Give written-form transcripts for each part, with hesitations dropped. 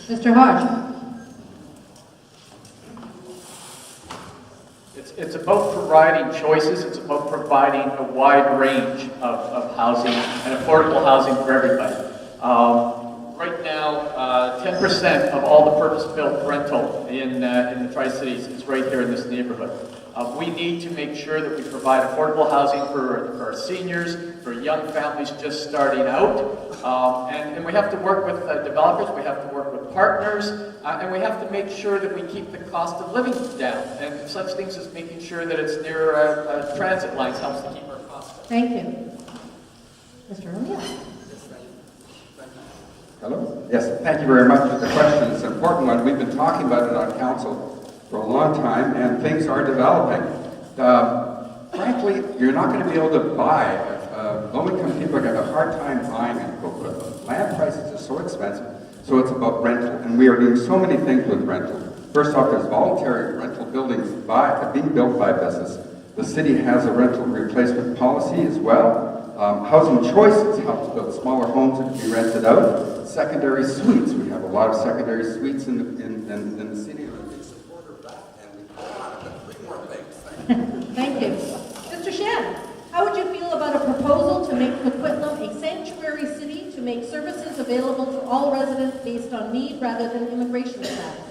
Mr. Hodge. It's about providing choices. It's about providing a wide range of housing and affordable housing for everybody. Right now, 10% of all the purpose-built rental in the Tri-Cities is right here in this neighborhood. We need to make sure that we provide affordable housing for our seniors, for young families just starting out. And we have to work with developers, we have to work with partners, and we have to make sure that we keep the cost of living down. And such things as making sure that it's near transit lines helps to keep our costs down. Thank you. Mr. O'Neill. Hello? Yes, thank you very much for the question. It's an important one. We've been talking about it on council for a long time, and things are developing. Frankly, you're not going to be able to buy. Low-income people are going to have a hard time buying in Burquitlam. Land prices are so expensive, so it's about rental. And we are doing so many things with rental. First off, there's voluntary rental buildings being built by business. The city has a rental replacement policy as well. Housing Choices helps build smaller homes that can be rented out. Secondary suites. We have a lot of secondary suites in the city. Thank you. Mr. Shan, how would you feel about a proposal to make Burquitlam a sanctuary city to make services available to all residents based on need rather than immigration status?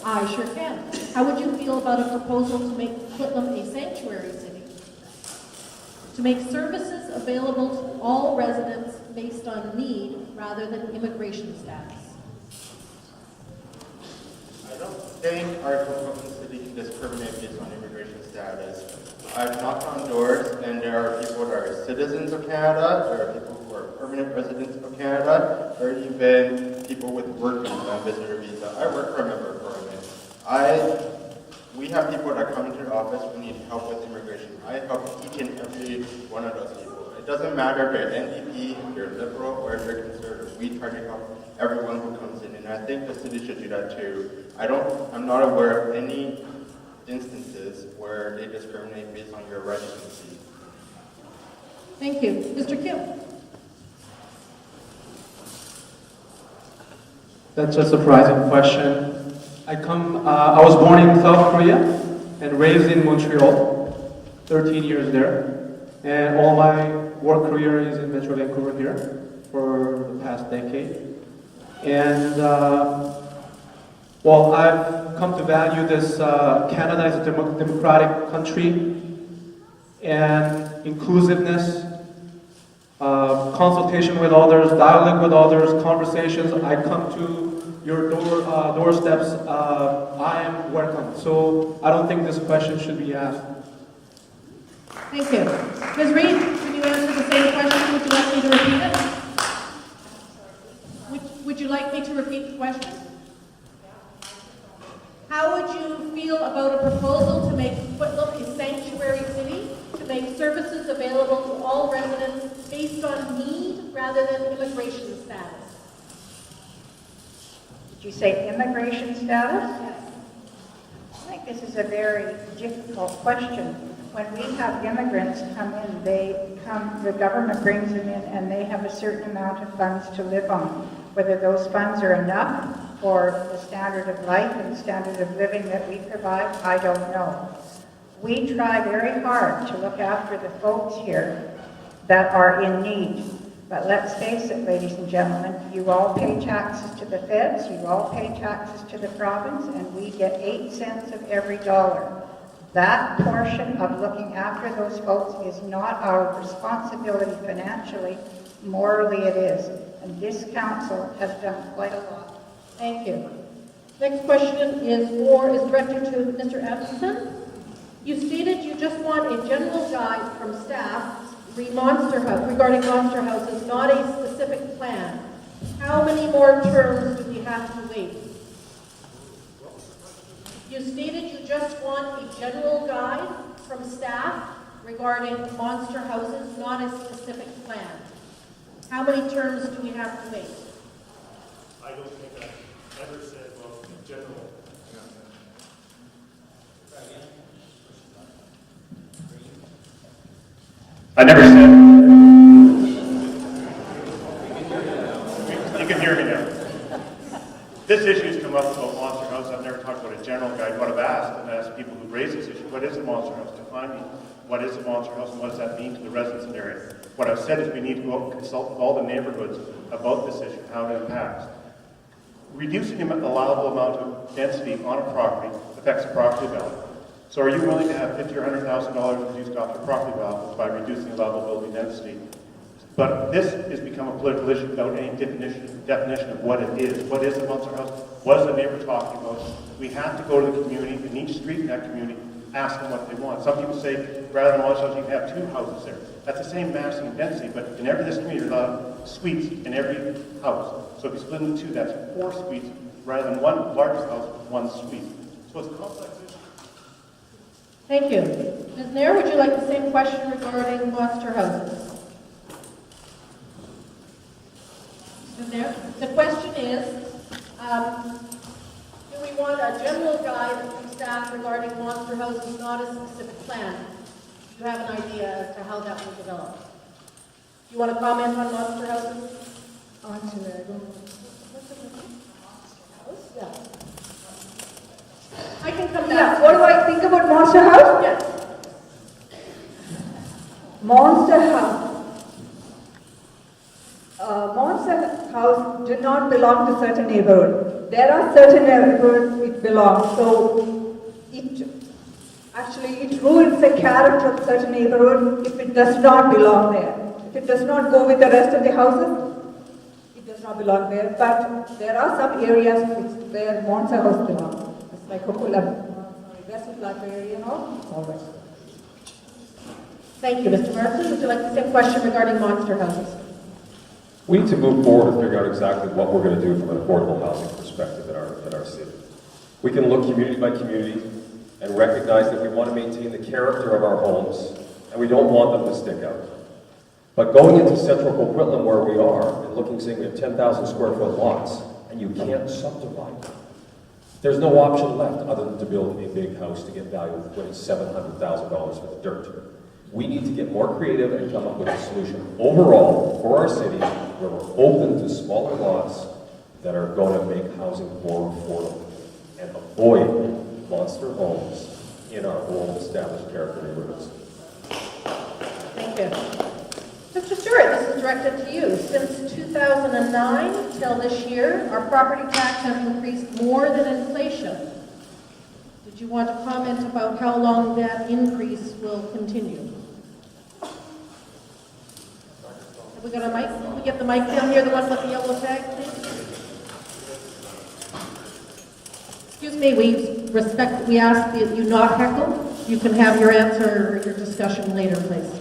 I sure can. How would you feel about a proposal to make Burquitlam a sanctuary city to make services available to all residents based on need rather than immigration status? I don't think our Burquitlam city can discriminate based on immigration status. I've knocked on doors, and there are people that are citizens of Canada, there are people who are permanent residents of Canada, or even people with work visitor visa. I work for a member of Parliament. We have people that come into the office who need help with immigration. I help each and every one of those people. It doesn't matter if they're NDP, if they're liberal, or if they're conservative. We try to help everyone who comes in, and I think the city should do that too. I'm not aware of any instances where they discriminate based on your residency. Thank you. Mr. Kim. That's a surprising question. I was born in South Korea and raised in Montreal, 13 years there. And all my work career is in Metro Vancouver here for the past decade. And well, I've come to value this Canada as a democratic country and inclusiveness, consultation with others, dialogue with others, conversations. I come to your doorsteps, I am welcome. So I don't think this question should be asked. Thank you. Ms. Reid, can you answer the same question? Would you like me to repeat it? Would you like me to repeat the question? How would you feel about a proposal to make Burquitlam a sanctuary city, to make services available to all residents based on need rather than immigration status? Did you say immigration status? Yes. I think this is a very difficult question. When we have immigrants come in, the government brings them in and they have a certain amount of funds to live on. Whether those funds are enough for the standard of life and standard of living that we provide, I don't know. We try very hard to look after the folks here that are in need. But let's face it, ladies and gentlemen, you all pay taxes to the feds, you all pay taxes to the province, and we get 8 cents of every dollar. That portion of looking after those folks is not our responsibility financially, morally it is. And this council has done quite a lot. Thank you. Next question is directed to Mr. Anderson. You stated you just want a general guide from staff regarding monster houses, not a specific plan. How many more terms do we have to wait? You stated you just want a general guide from staff regarding monster houses, not a specific plan. How many terms do we have to wait? I don't think I ever said, well, general. I never said. can hear me now. This issue's come up about monster house. I've never talked about a general guide. What I've asked, and asked people who raise this issue, what is a monster house? Define me. What is a monster house and what does that mean to the residents in the area? What I've said is we need to go out and consult with all the neighborhoods about this issue, how it impacts. Reducing the allowable amount of density on a property affects the property value. So are you willing to have $50,000 or $100,000 reduced off your property value by reducing allowable building density? But this has become a political issue without any definition of what it is. What is a monster house? What is the neighbor talking about? We have to go to the community, in each street in that community, ask them what they want. Some people say, rather than a monster house, you can have 2 houses there. That's the same maximum density, but in this community, there's a lot of suites in every house. So if you split into 2, that's 4 suites, rather than one largest house with 1 suite. So it's a complex issue. Thank you. Ms. Nair, would you like the same question regarding monster houses? Ms. Nair, the question is, do we want a general guide from staff regarding monster houses, not a specific plan? Do you have an idea as to how that will develop? Do you want to comment on monster houses? Yeah. I can come back. Yeah, what do I think about Monster House? Yes. Monster House. Monster House do not belong to certain neighborhood. There are certain neighborhoods which belong. So it ruins the character of certain neighborhood if it does not belong there. If it does not go with the rest of the houses, it does not belong there. But there are some areas where Monster House belongs. It's like Burquitlam, West area, you know, all right. Thank you, Mr. Martin. Would you like the same question regarding monster houses? We need to move forward and figure out exactly what we're going to do from an affordable housing perspective in our city. We can look community by community and recognize that we want to maintain the character of our homes and we don't want them to stick out. But going into central Burquitlam where we are and looking, saying we have 10,000 square foot lots and you can't subdivide them, there's no option left other than to build a big house to get value of what is $700,000 for the dirt. We need to get more creative and come up with a solution overall for our city where we're open to smaller lots that are going to make housing more affordable and avoid monster homes in our old established character neighborhoods. Thank you. Mr. Stewart, this is directed to you. Since 2009 till this year, our property tax has increased more than inflation. Did you want to comment about how long that increase will continue? Have we got a mic? Can we get the mic down here, the one with the yellow tag, please? Excuse me, we ask that you not heckle. You can have your answer or your discussion later, please.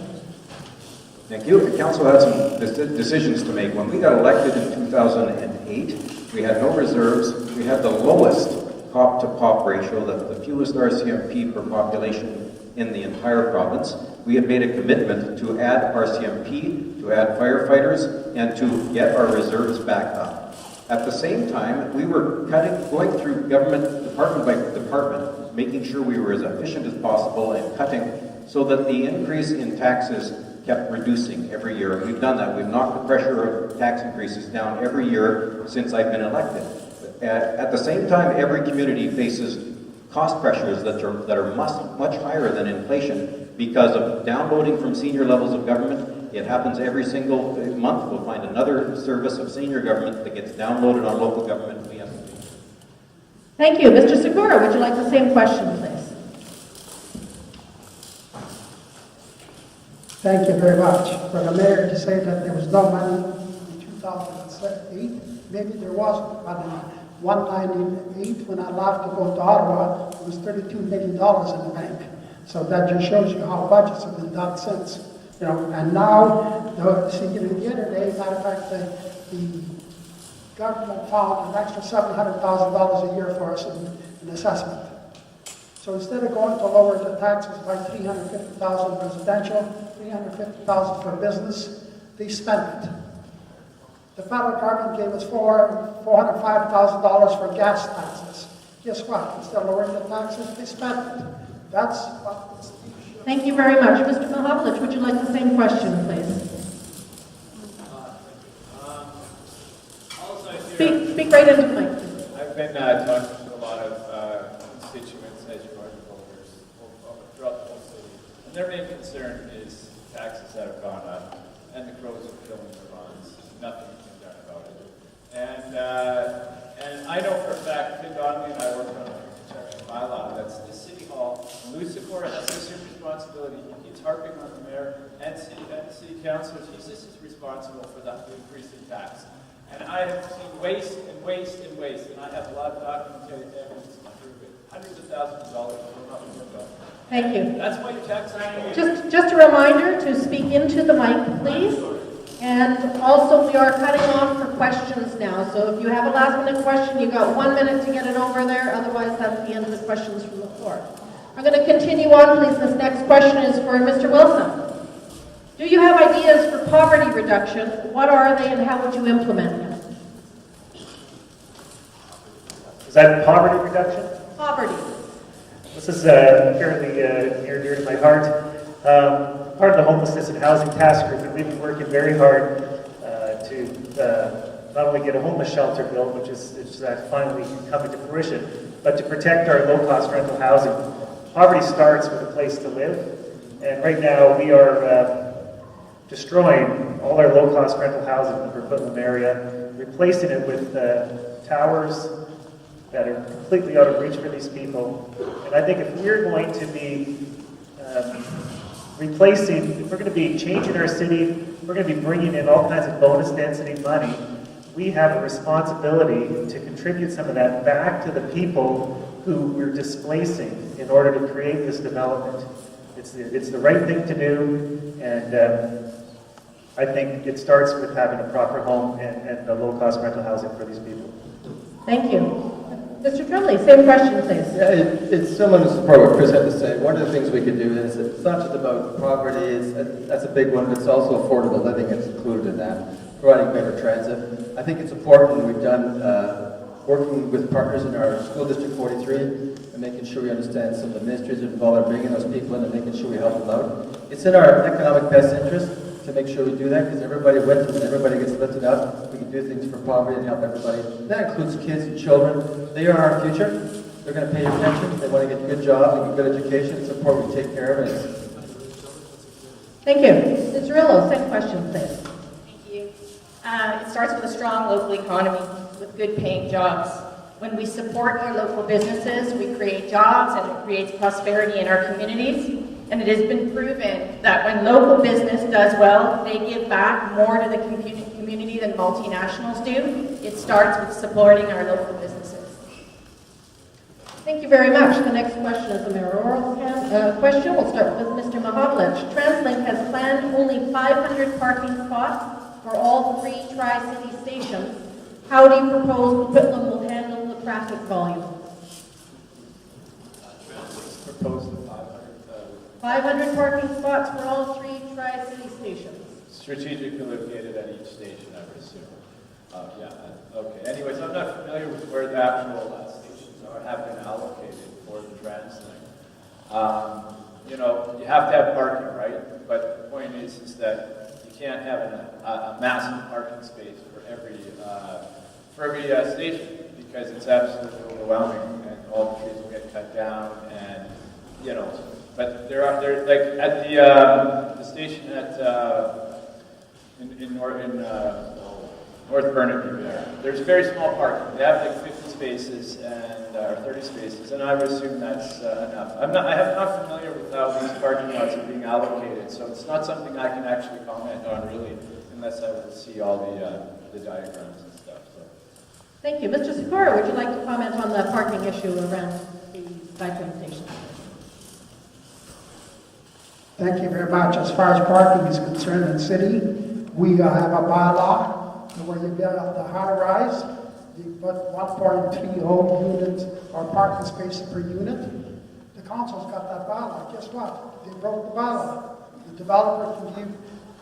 Thank you. The council had some decisions to make. When we got elected in 2008, we had no reserves. We had the lowest pop-to-pop ratio, the fewest RCMP per population in the entire province. We had made a commitment to add RCMP, to add firefighters, and to get our reserves back up. At the same time, we were going through government department by department, making sure we were as efficient as possible and cutting so that the increase in taxes kept reducing every year. And we've done that. We've knocked the pressure of tax increases down every year since I've been elected. At the same time, every community faces cost pressures that are much higher than inflation because of downloading from senior levels of government. It happens every single month. We'll find another service of senior government that gets downloaded on local government. We have to do. Thank you. Mr. Segura, would you like the same question, please? Thank you very much. For the mayor to say that there was no money in 2008, maybe there wasn't, but in 1998, when I left to go to Ottawa, it was $32 million in the bank. So that just shows you how budgets have been done since. You know, and now, the other day, matter of fact, the government found an extra $700,000 a year for us in assessment. So instead of going to lower the taxes by $350,000 residential, $350,000 for business, they spent it. The federal government gave us $405,000 for gas taxes. Guess what? Instead of lowering the taxes, they spent it. That's what this issue. Thank you very much. Mr. Mihaljevic, would you like the same question, please? All Speak right into the mic. I've been talking to a lot of constituents, as Georgia voters, throughout the whole city, and their main concern is taxes that have gone up, and the crows are filling the runs. Nothing has been done about it. And I know for a fact, Tim Donnelly and I worked on a protection bylaw. That's the city hall. Lucifora has this responsibility. He keeps harping on the mayor and city councilors. He's just as responsible for the increase in tax. And I have seen waste and waste and waste, and I have a lot of documented evidence to prove it. Hundreds of thousands of dollars will not be done. Thank you. That's why your taxes are Just a reminder to speak into the mic, please. And also, we are cutting off for questions now. So if you have a last-minute question, you've got 1 minute to get it over there. Otherwise, that's the end of the questions from the floor. I'm going to continue on, please. This next question is for Mr. Wilson. Do you have ideas for poverty reduction? What are they and how would you implement them? Is that poverty reduction? Poverty. This is fairly near and dear to my heart. Part of the Homelessness and Housing Task Group, and we've been working very hard to not only get a homeless shelter built, which is finally coming to fruition, but to protect our low-cost rental housing. Poverty starts with a place to live, and right now we are destroying all our low-cost rental housing in the Burquitlam area, replacing it with towers that are completely out of reach for these people. And I think if we're going to be if we're going to be changing our city, we're going to be bringing in all kinds of bonus density money, we have a responsibility to contribute some of that back to the people who we're displacing in order to create this development. It's the right thing to do, and I think it starts with having a proper home and the low-cost rental housing for these people. Thank you. Mr. Tremblay, same question, please. Yeah, it's similar to support what Chris had to say. One of the things we could do is it's not just about poverty, that's a big one, but it's also affordable living that's included in that, providing better transit. I think it's important, we've done working with partners in our School District 43 and making sure we understand some of the ministries involved in bringing those people in and making sure we help them out. It's in our economic best interest to make sure we do that because everybody wins and everybody gets lifted up. We can do things for poverty and help everybody. That includes kids and children. They are our future. They're going to pay attention. They want to get good jobs and good education. Support we take care of it. Thank you. Ms. Cirillo, same question, please. Thank you. It starts with a strong local economy with good paying jobs. When we support our local businesses, we create jobs and it creates prosperity in our communities. And it has been proven that when local business does well, they give back more to the community than multinationals do. It starts with supporting our local businesses. Thank you very much. The next question is a mayoral question. We'll start with Mr. Mahavlich. TransLink has planned only 500 parking spots for all 3 Tri-City stations. How do you propose Burquitlam will handle the traffic volume? proposed 500 parking spots for all 3 Tri-City stations. strategically located at each station, I would assume. Okay. Anyways, I'm not familiar with where the actual stations have been allocated for the TransLink. You have to have parking, right? But the point is that you can't have a massive parking space for every station because it's absolutely overwhelming, and all the trees will get cut down, and But there like at the station at in North Burnaby there's very small parking. They have like 50 spaces and or 30 spaces, and I would assume that's enough. I'm not familiar with how these parking lots are being allocated, so it's not something I can actually comment on really, unless I would see all the diagrams and stuff. So. Thank you. Mr. Sikora, would you like to comment on the parking issue around the cycling station? Thank you very much. As far as parking is concerned in the city, we have a bylaw where you build the high-rise, you put 1.3 home units or parking spaces per unit. The council's got that bylaw. Guess what? They broke the bylaw. The developer can give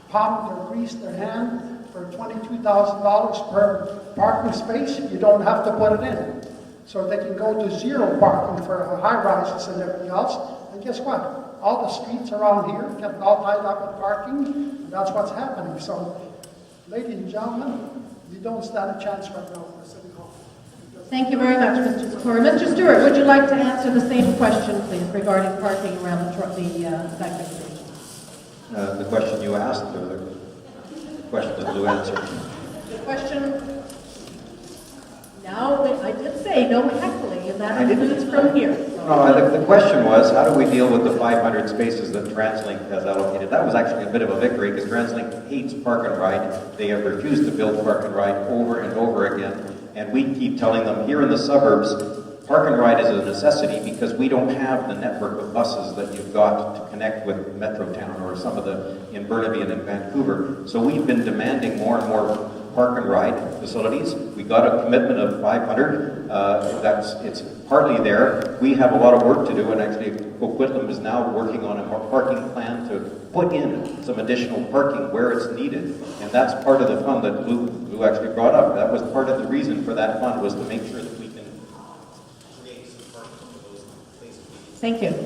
pump or grease their hand for $22,000 per parking space. You don't have to put it in. So they can go to 0 parking for high-rises and everything else. And guess what? All the streets around here get all tied up with parking, and that's what's happening. So, ladies and gentlemen, you don't stand a chance right now for City Hall. Thank you very much, Mr. Secor. Mr. Stewart, would you like to answer the same question, please, regarding parking around the cycling station? The question you asked, or the question that Lou answered? The question, now, I did say no heckling, and that includes from here. No, the question was, how do we deal with the 500 spaces that TransLink has allocated? That was actually a bit of a victory, because TransLink hates park and ride. They have refused to build park and ride over and over again. And we keep telling them, here in the suburbs, park and ride is a necessity because we don't have the network of buses that you've got to connect with Metro Town or some of the, in Burnaby and in Vancouver. So we've been demanding more and more park and ride facilities. We got a commitment of 500. It's partly there. We have a lot of work to do, and actually Burquitlam is now working on a parking plan to put in some additional parking where it's needed. And that's part of the fund that Lou actually brought up. That was part of the reason for that fund, was to make sure that we can create some parking for those places. Thank you.